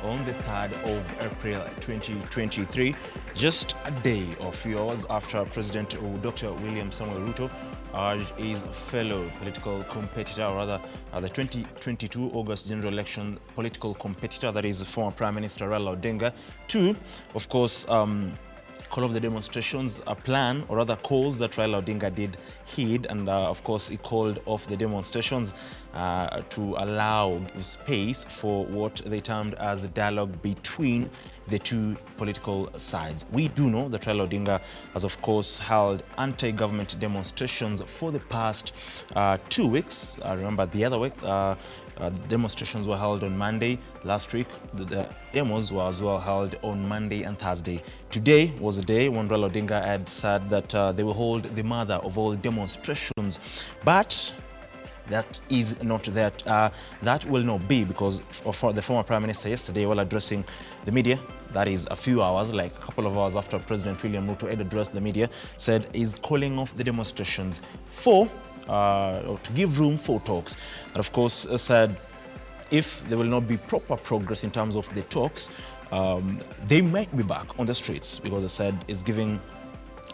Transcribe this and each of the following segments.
on the 3rd of April 2023, just a day or few hours after President Dr. William Samuel Ruto urged his fellow political competitor, or rather the 2022 August general election political competitor, that is former Prime Minister Raila Odinga, to, of course, call off the demonstrations, a plan, or rather calls that Raila Odinga did heed, and of course he called off the demonstrations to allow space for what they termed as the dialogue between the two political sides. We do know that Raila Odinga has of course held anti-government demonstrations for the past 2 weeks. I remember the other week, demonstrations were held on Monday. Last week, the demos were as well held on Monday and Thursday. Today was a day when Raila Odinga had said that they will hold the mother of all demonstrations. But that is not that. That will not be, because for the former Prime Minister yesterday, while addressing the media, that is a few hours, like a couple of hours after President William Ruto had addressed the media, said he's calling off the demonstrations or to give room for talks. And of course said if there will not be proper progress in terms of the talks, they might be back on the streets, because they said it's giving,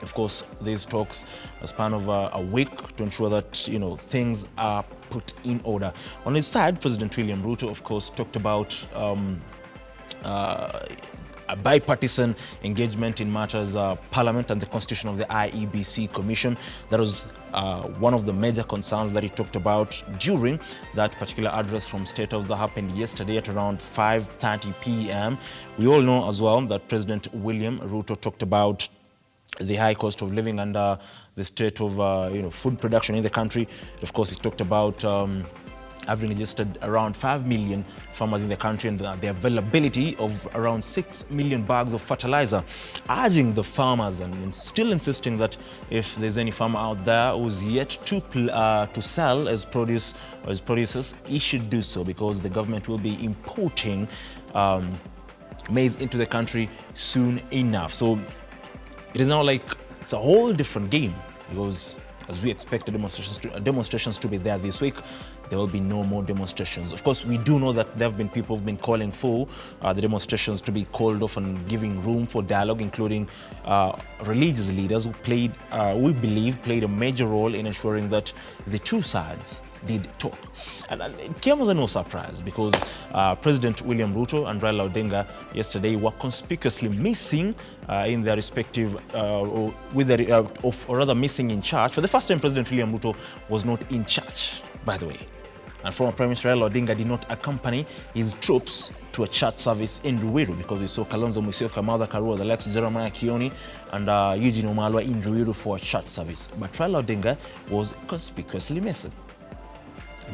of course, these talks a span of a week to ensure that, you know, things are put in order. On his side, President William Ruto, of course, talked about a bipartisan engagement in matters Parliament and the constitution of the IEBC Commission. That was one of the major concerns that he talked about during that particular address from State House that happened yesterday at around 5:30 p.m. We all know as well that President William Ruto talked about the high cost of living and the state of food production in the country. Of course, he talked about having registered around 5 million farmers in the country and the availability of around 6 million bags of fertilizer, urging the farmers and still insisting that if there's any farmer out there who's yet to sell as produce or as producers, he should do so, because the government will be importing maize into the country soon enough. So it is now like it's a whole different game, because as we expect the demonstrations to be there this week, there will be no more demonstrations. Of course, we do know that there have been people who've been calling for the demonstrations to be called off and giving room for dialogue, including religious leaders who we believe played a major role in ensuring that the two sides did talk. And it came as no surprise, because President William Ruto and Raila Odinga yesterday were conspicuously missing in their respective, or rather missing in church. For the first time, President William Ruto was not in church, by the way. And former Prime Minister Raila Odinga did not accompany his troops to a church service in Ruiru, because we saw Kalonzo Musyoka, Martha Karua, the likes of Jeremiah Kioni, and Eugene Wamalwa in Ruiru for a church service. But Raila Odinga was conspicuously missing.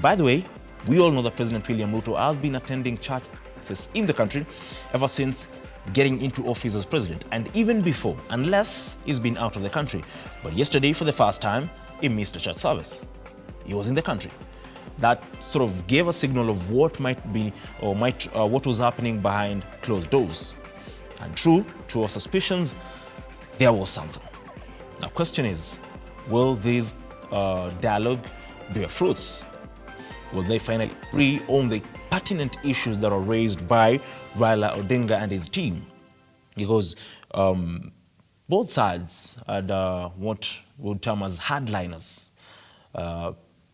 By the way, we all know that President William Ruto has been attending church services in the country ever since getting into office as president, and even before, unless he's been out of the country. But yesterday, for the first time, he missed a church service. He was in the country. That sort of gave a signal of what might be, or what was happening behind closed doors. And true to our suspicions, there was something. Now, question is, will this dialogue bear fruits? Will they finally agree on the pertinent issues that are raised by Raila Odinga and his team? Because both sides had what we would term as hardliners.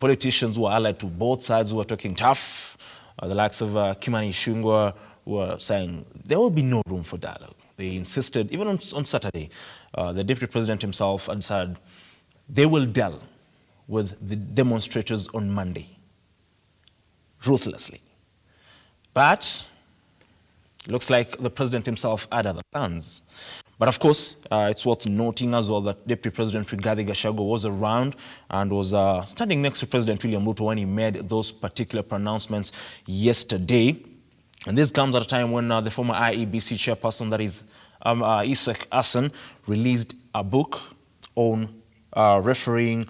Politicians who are allied to both sides, who are talking tough, the likes of Keitany Ichung'wah, who are saying there will be no room for dialogue. They insisted, even on Saturday, the Deputy President himself had said they will deal with the demonstrators on Monday, ruthlessly. But it looks like the President himself had other plans. But of course, it's worth noting as well that Deputy President Rigathi Gachagua was around and was standing next to President William Ruto when he made those particular pronouncements yesterday. And this comes at a time when the former IEBC chairperson, that is Isaac Hassan, released a book on refereeing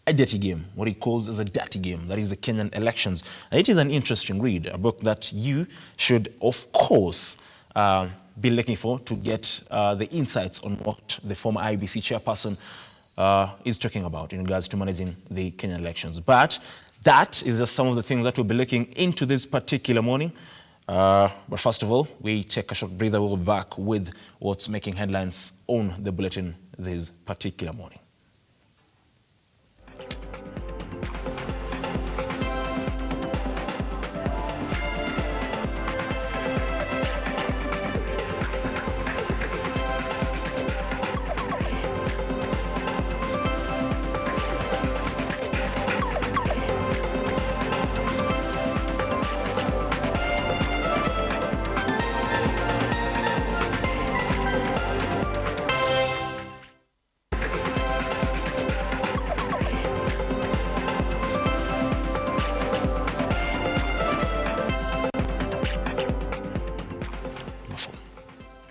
a dirty game, what he calls as a dirty game, that is the Kenyan elections. And it is an interesting read, a book that you should, of course, be looking for to get the insights on what the former IEBC chairperson is talking about in regards to managing the Kenyan elections. But that is just some of the things that we'll be looking into this particular morning. But first of all, we take a short breather. We'll be back with what's making headlines on the bulletin this particular morning.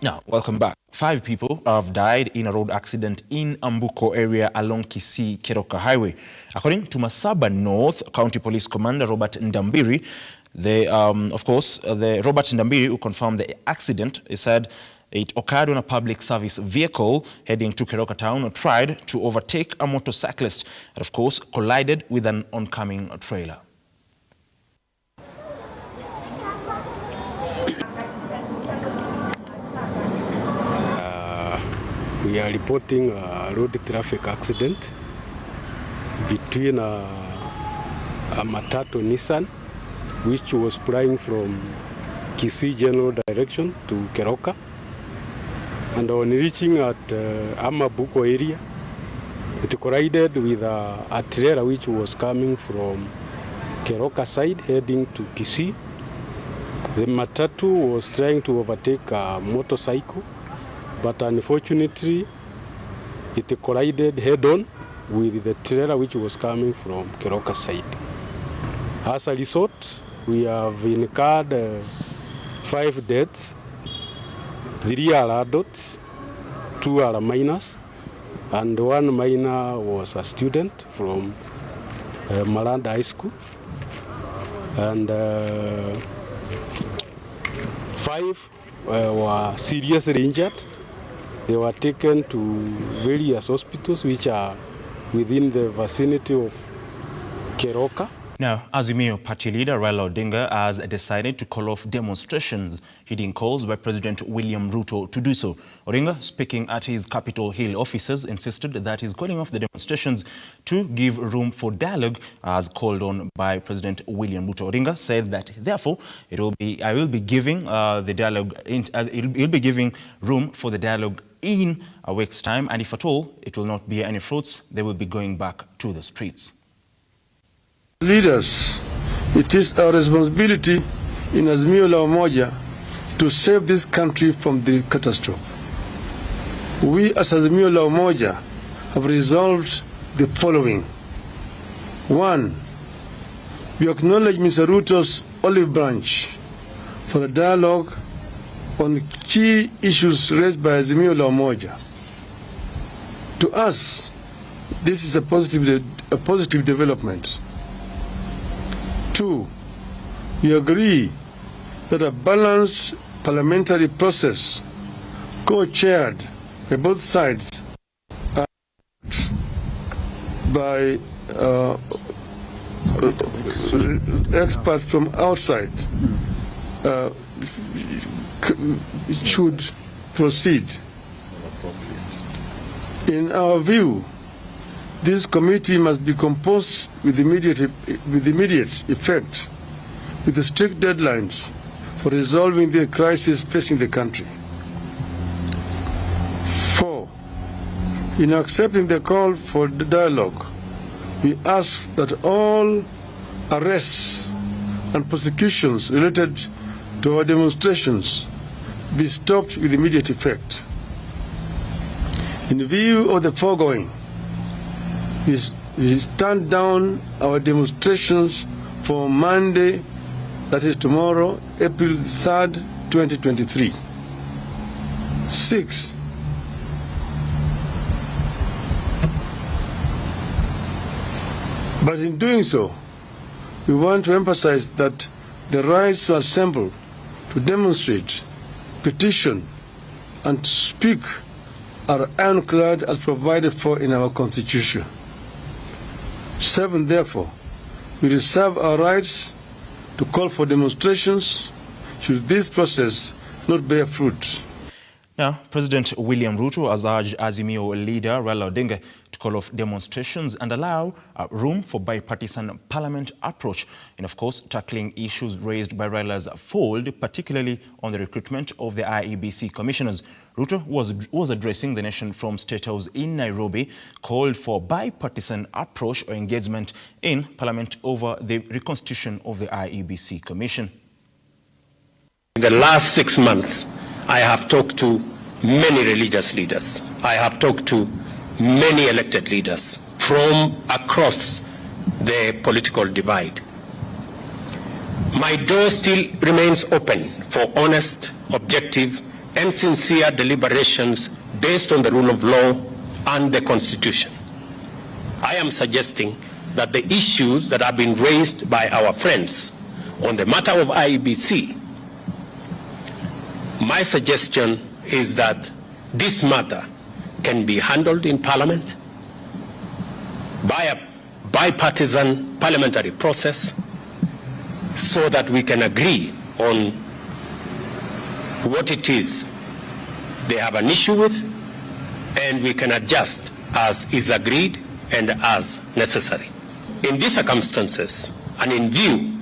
Now, welcome back. 5 people have died in a road accident in Ambuko area along Kisii-Keroka Highway. According to Masaba North County Police Commander Robert Ndambiri, the Robert Ndambiri, who confirmed the accident, he said it occurred when a public service vehicle heading to Keroka town tried to overtake a motorcyclist and, of course, collided with an oncoming trailer. We are reporting a road traffic accident between a Matatu Nissan, which was flying from Kisii general direction to Keroka. And on reaching at Amabuko area, it collided with a trailer which was coming from Keroka side heading to Kisii. The Matatu was trying to overtake a motorcycle, but unfortunately, it collided head-on with the trailer which was coming from Keroka side. As a result, we have incurred 5 deaths. 3 are adults, 2 are minors, and 1 minor was a student from Malanda High School. And 5 were seriously injured. They were taken to various hospitals which are within the vicinity of Keroka. Now, Azimio Party leader Raila Odinga has decided to call off demonstrations, heeding calls by President William Ruto to do so. Odinga, speaking at his Capitol Hill offices, insisted that he's calling off the demonstrations to give room for dialogue, as called on by President William Ruto. Odinga said that, therefore, he'll be giving room for the dialogue in a week's time, and if at all it will not bear any fruits, they will be going back to the streets. Leaders, it is our responsibility in Azimio la Umoja to save this country from the catastrophe. We as Azimio la Umoja have resolved the following. 1. We acknowledge Mr. Ruto's olive branch for a dialogue on key issues raised by Azimio la Umoja. To us, this is a positive development. 2. We agree that a balanced parliamentary process co-chaired by both sides by experts from outside should proceed. In our view, this committee must be composed with immediate effect, with strict deadlines for resolving the crisis facing the country. 4. In accepting the call for the dialogue, we ask that all arrests and prosecutions related to our demonstrations be stopped with immediate effect. In view of the foregoing, we stand down our demonstrations for Monday, that is tomorrow, April 3rd, 2023. 6. But in doing so, we want to emphasize that the right to assemble, to demonstrate, petition, and to speak are ironclad as provided for in our Constitution. 7. Therefore, we reserve our rights to call for demonstrations should this process not bear fruit. Now, President William Ruto has urged Azimio leader Raila Odinga to call off demonstrations and allow room for bipartisan parliament approach in, of course, tackling issues raised by Raila's fold, particularly on the recruitment of the IEBC commissioners. Ruto was addressing the nation from State House in Nairobi, called for bipartisan approach or engagement in parliament over the reconstitution of the IEBC commission. In the last 6 months, I have talked to many religious leaders. I have talked to many elected leaders from across the political divide. My door still remains open for honest, objective, and sincere deliberations based on the rule of law and the Constitution. I am suggesting that the issues that have been raised by our friends on the matter of IEBC, my suggestion is that this matter can be handled in Parliament by a bipartisan parliamentary process so that we can agree on what it is they have an issue with, and we can adjust as is agreed and as necessary. In these circumstances, and in view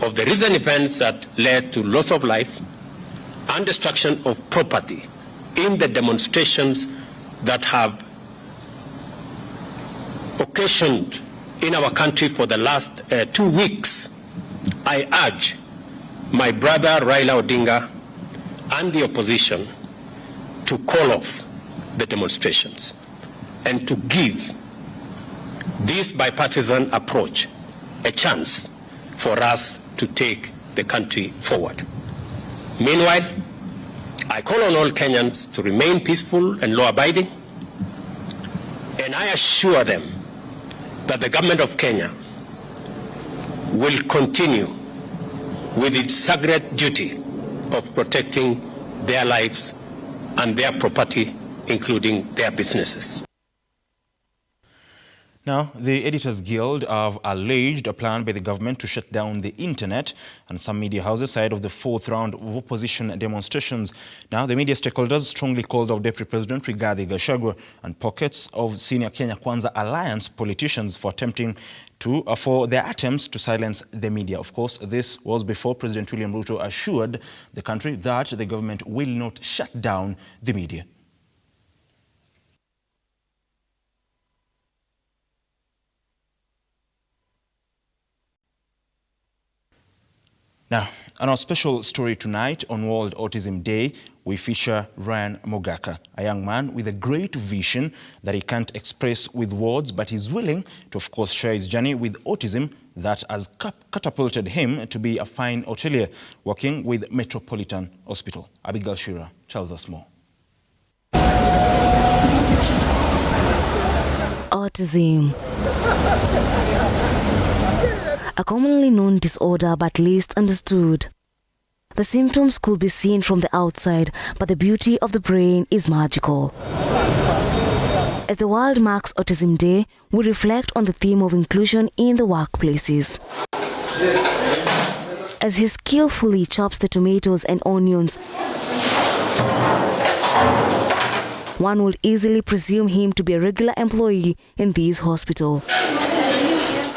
of the recent events that led to loss of life and destruction of property in the demonstrations that have occasioned in our country for the last 2 weeks, I urge my brother Raila Odinga and the opposition to call off the demonstrations and to give this bipartisan approach a chance for us to take the country forward. Meanwhile, I call on all Kenyans to remain peaceful and law-abiding, and I assure them that the government of Kenya will continue with its sacred duty of protecting their lives and their property, including their businesses. Now, the Editors Guild have alleged a plan by the government to shut down the internet and some media houses ahead of the 4th round of opposition demonstrations. Now, the media stakeholders strongly called out Deputy President Rigathi Gachagua and pockets of senior Kenya Kwanza Alliance politicians for their attempts to silence the media. Of course, this was before President William Ruto assured the country that the government will not shut down the media. Now, on our special story tonight on World Autism Day, we feature Ryan Mogaka, a young man with a great vision that he can't express with words, but he's willing to, of course, share his journey with autism that has catapulted him to be a fine hotelier working with Metropolitan Hospital. Abigail Shira tells us more. Autism. A commonly known disorder but least understood. The symptoms could be seen from the outside, but the beauty of the brain is magical. As the world marks Autism Day, we reflect on the theme of inclusion in the workplaces. As he skillfully chops the tomatoes and onions, one would easily presume him to be a regular employee in this hospital.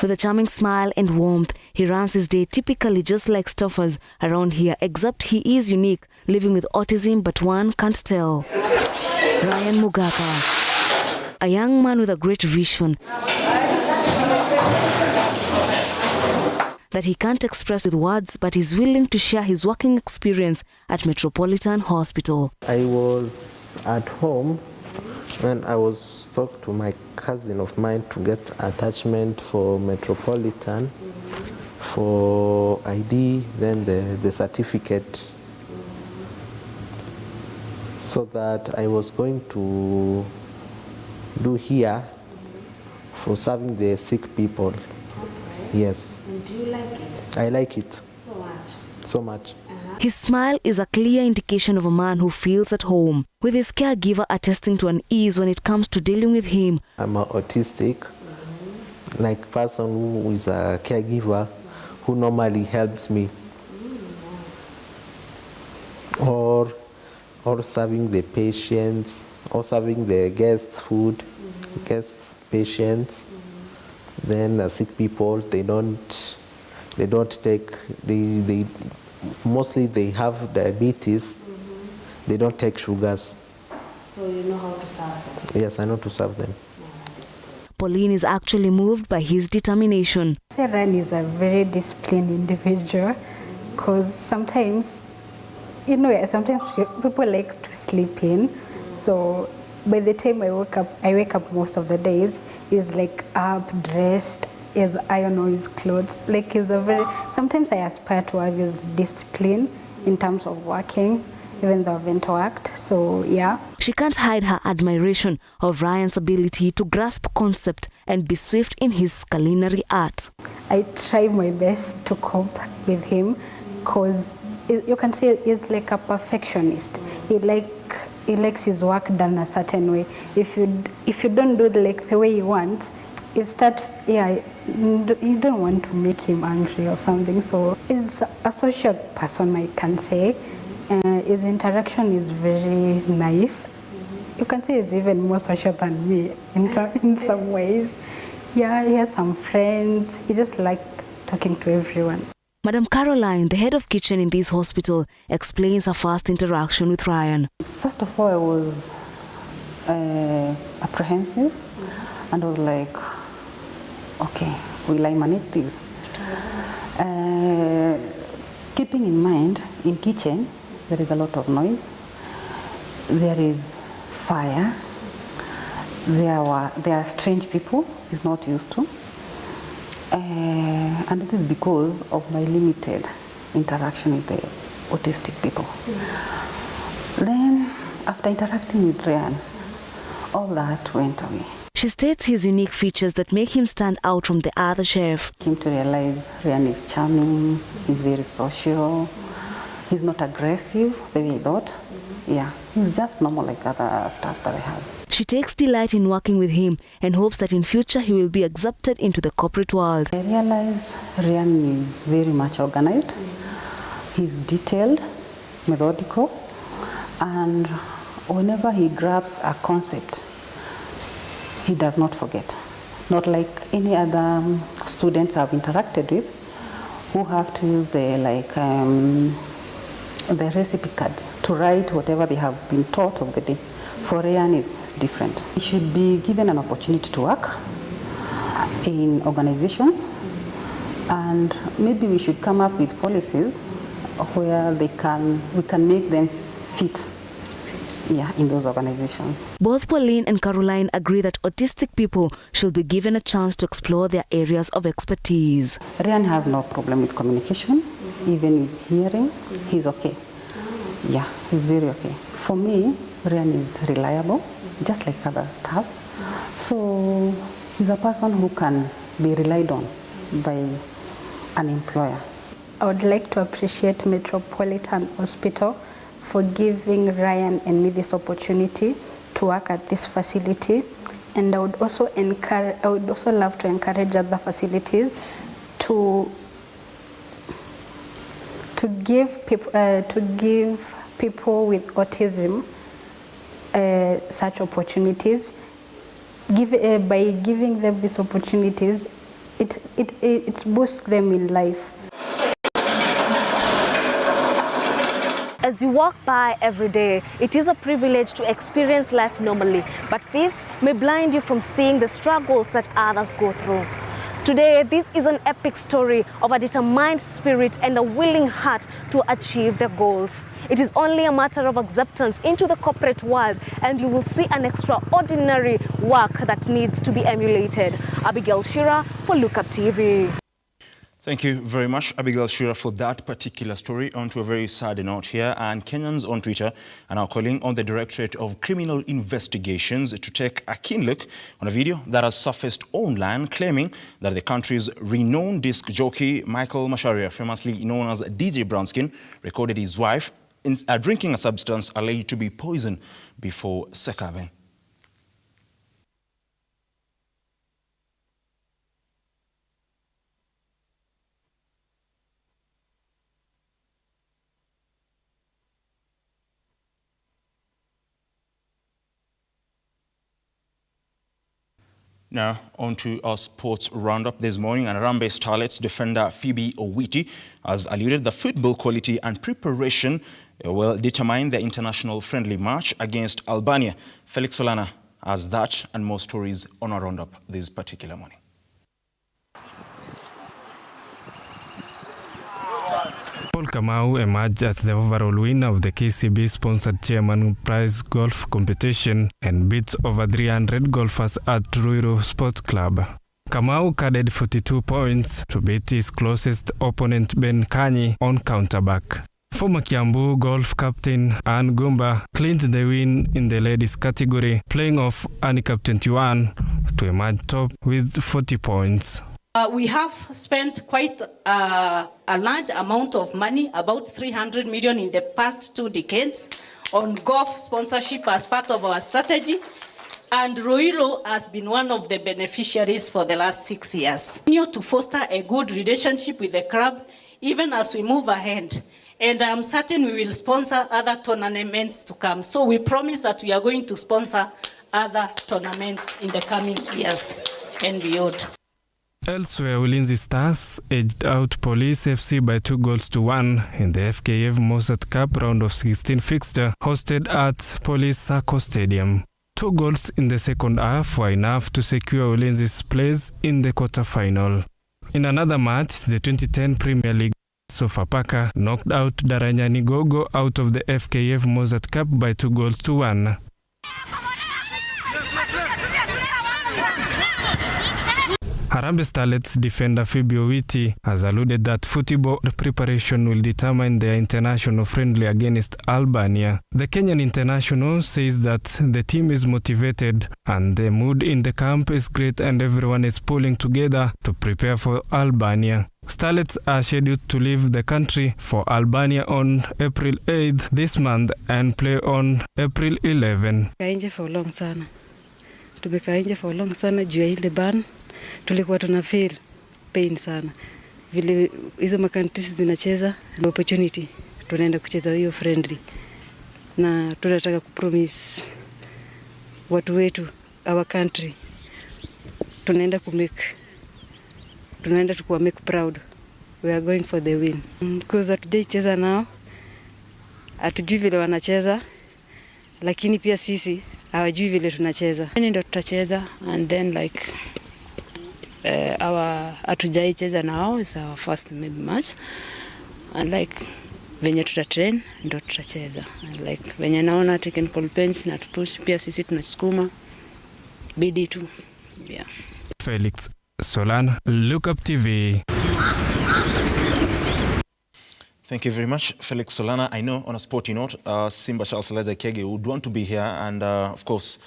With a charming smile and warmth, he runs his day typically just like staffers around here, except he is unique, living with autism, but one can't tell. Ryan Mogaka, a young man with a great vision that he can't express with words, but is willing to share his working experience at Metropolitan Hospital. I was at home when I was talking to my cousin of mine to get attachment for Metropolitan, for ID, then the certificate, so that I was going to do here for serving the sick people. Yes. And do you like it? I like it. So much? So much. His smile is a clear indication of a man who feels at home, with his caregiver attesting to an ease when it comes to dealing with him. I'm autistic, like person who is a caregiver who normally helps me. or serving the patients, or serving the guests food, guests, patients. Then sick people, they don't take, they mostly they have diabetes. They don't take sugars. So you know how to serve them? Yes, I know to serve them. Pauline is actually moved by his determination. Ryan is a very disciplined individual, because sometimes, sometimes people like to sleep in. So by the time I wake up most of the days, he's like up, dressed, he's iron on his clothes. Like sometimes I aspire to have his discipline in terms of working, even though I haven't worked. So yeah. She can't hide her admiration of Ryan's ability to grasp concept and be swift in his culinary art. I try my best to cope with him, because you can say he's like a perfectionist. He likes his work done a certain way. If you don't do like the way he wants, you don't want to make him angry or something. So he's a social person, I can say. His interaction is very nice. You can say he's even more social than me in some ways. Yeah, he has some friends. He just likes talking to everyone. Madam Caroline, the head of kitchen in this hospital, explains her first interaction with Ryan. First of all, I was apprehensive, and I was like, okay, will I manage this? Keeping in mind, in kitchen, there is a lot of noise. There is fire. There are strange people he's not used to. And it is because of my limited interaction with the autistic people. Then, after interacting with Ryan, all that went away. She states his unique features that make him stand out from the other chef. I came to realize Ryan is charming, he's very social, he's not aggressive the way I thought. Yeah, he's just normal like other staff that I have. She takes delight in working with him and hopes that in future he will be accepted into the corporate world. I realize Ryan is very much organized. He's detailed, methodical, and whenever he grabs a concept, he does not forget. Not like any other students I've interacted with who have to use the recipe cards to write whatever they have been taught of the day. For Ryan, it's different. He should be given an opportunity to work in organizations, and maybe we should come up with policies where we can make them fit in those organizations. Both Pauline and Caroline agree that autistic people should be given a chance to explore their areas of expertise. Ryan has no problem with communication, even with hearing. He's okay. Yeah, he's very okay. For me, Ryan is reliable, just like other staffs. So he's a person who can be relied on by an employer. I would like to appreciate Metropolitan Hospital for giving Ryan and me this opportunity to work at this facility, and I would also love to encourage other facilities to give people with autism such opportunities. By giving them these opportunities, it boosts them in life. As you walk by every day, it is a privilege to experience life normally, but this may blind you from seeing the struggles that others go through. Today, this is an epic story of a determined spirit and a willing heart to achieve their goals. It is only a matter of acceptance into the corporate world, and you will see an extraordinary work that needs to be emulated. Abigail Shira for Lookuptv. Thank you very much, Abigail Shira, for that particular story. On to a very sad note here, and Kenyans on Twitter are now calling on the Directorate of Criminal Investigations to take a keen look on a video that has surfaced online claiming that the country's renowned disc jockey Michael Macharia, famously known as DJ Brownskin, recorded his wife drinking a substance alleged to be poison before succumbing. Now, on to our sports roundup this morning. And Harambee Starlets defender Phoebe Owiti has alluded that football quality and preparation will determine the international friendly match against Albania. Felix Solana has that and more stories on our roundup this particular morning. Paul Kamau emerged as the overall winner of the KCB-sponsored Chairman Prize Golf Competition and beats over 300 golfers at Ruiru Sports Club. Kamau carded 42 points to beat his closest opponent Ben Kanyi on counterback. Former Kiambu golf captain Ann Gumba clinched the win in the ladies category, playing off Handicap 21 to emerge top with 40 points. We have spent quite a large amount of money, about 300 million in the past 2 decades, on golf sponsorship as part of our strategy. And Ruiru has been one of the beneficiaries for the last 6 years. We continue to foster a good relationship with the club, even as we move ahead. And I'm certain we will sponsor other tournaments to come. So we promise that we are going to sponsor other tournaments in the coming years and beyond. Elsewhere, Ulinzi Stars edged out Police FC by 2-1 in the FKF Mozart Cup round of 16 fixture hosted at Police Sacco Stadium. 2 goals in the second half were enough to secure Ulinzi's place in the quarter-final. In another match, the 2010 Premier League Sofapaka knocked out Daranyani Gogo out of the FKF Mozart Cup by 2-1. Harambee Starlets defender Phoebe Owiti has alluded that football preparation will determine their international friendly against Albania. The Kenyan international says that the team is motivated and the mood in the camp is great and everyone is pulling together to prepare for Albania. Starlets are scheduled to leave the country for Albania on April 8th this month and play on April 11. Tumekaa nje for long sana juu ya ile ban. Tulikuwa tuna feel pain sana. Vile hizo makantisi zinacheza, opportunity tunaenda kucheza hiyo friendly. Na tunataka kupromise watu wetu, our country, tunaenda tukuwa make proud. We are going for the win. Because hatujaicheza nao, hatujui vile wanacheza, lakini pia sisi hawajui vile tunacheza. Ndio tutacheza and then like hatujaicheza nao, is our first maybe match, and like venye tutatrain ndio tutacheza, and like venye naona technical bench na tupush pia sisi tunasukuma bidii tu. Yeah. Felix Solana, Lookuptv. Thank you very much, Felix Solana. I know on a sporty note, Simba Kiage would want to be here and of course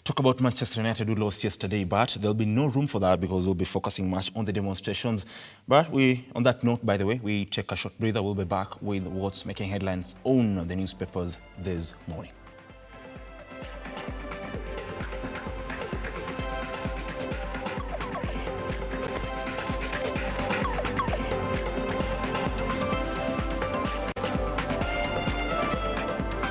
talk about Manchester United, who lost yesterday, but there'll be no room for that because we'll be focusing much on the demonstrations. But on that note, by the way, we take a short breather. We'll be back with what's making headlines on the newspapers this morning.